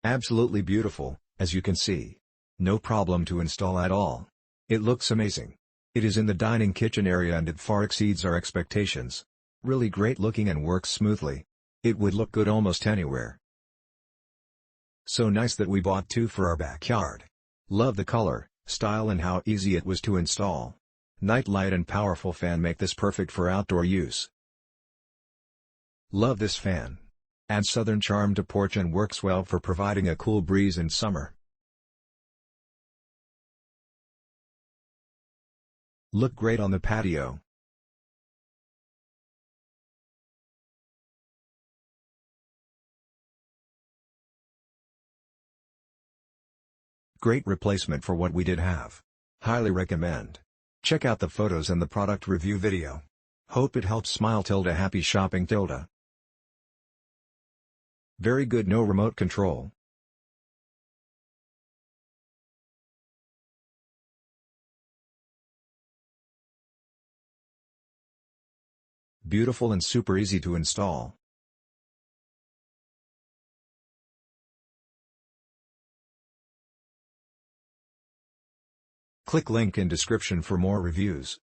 Absolutely beautiful, as you can see. No problem to install at all. It looks amazing. It is in the dining kitchen area and it far exceeds our expectations. Really great looking and works smoothly. It would look good almost anywhere. So nice that we bought two for our backyard. Love the color, style and how easy it was to install. Night light and powerful fan make this perfect for outdoor use. Love this fan. Adds southern charm to porch and works well for providing a cool breeze in summer. Look great on the patio. Great replacement for what we did have. Highly recommend. Check out the photos and the product review video. Hope it helps. Smile. Happy shopping. Very good. No remote control. Beautiful and super easy to install. Click link in description for more reviews.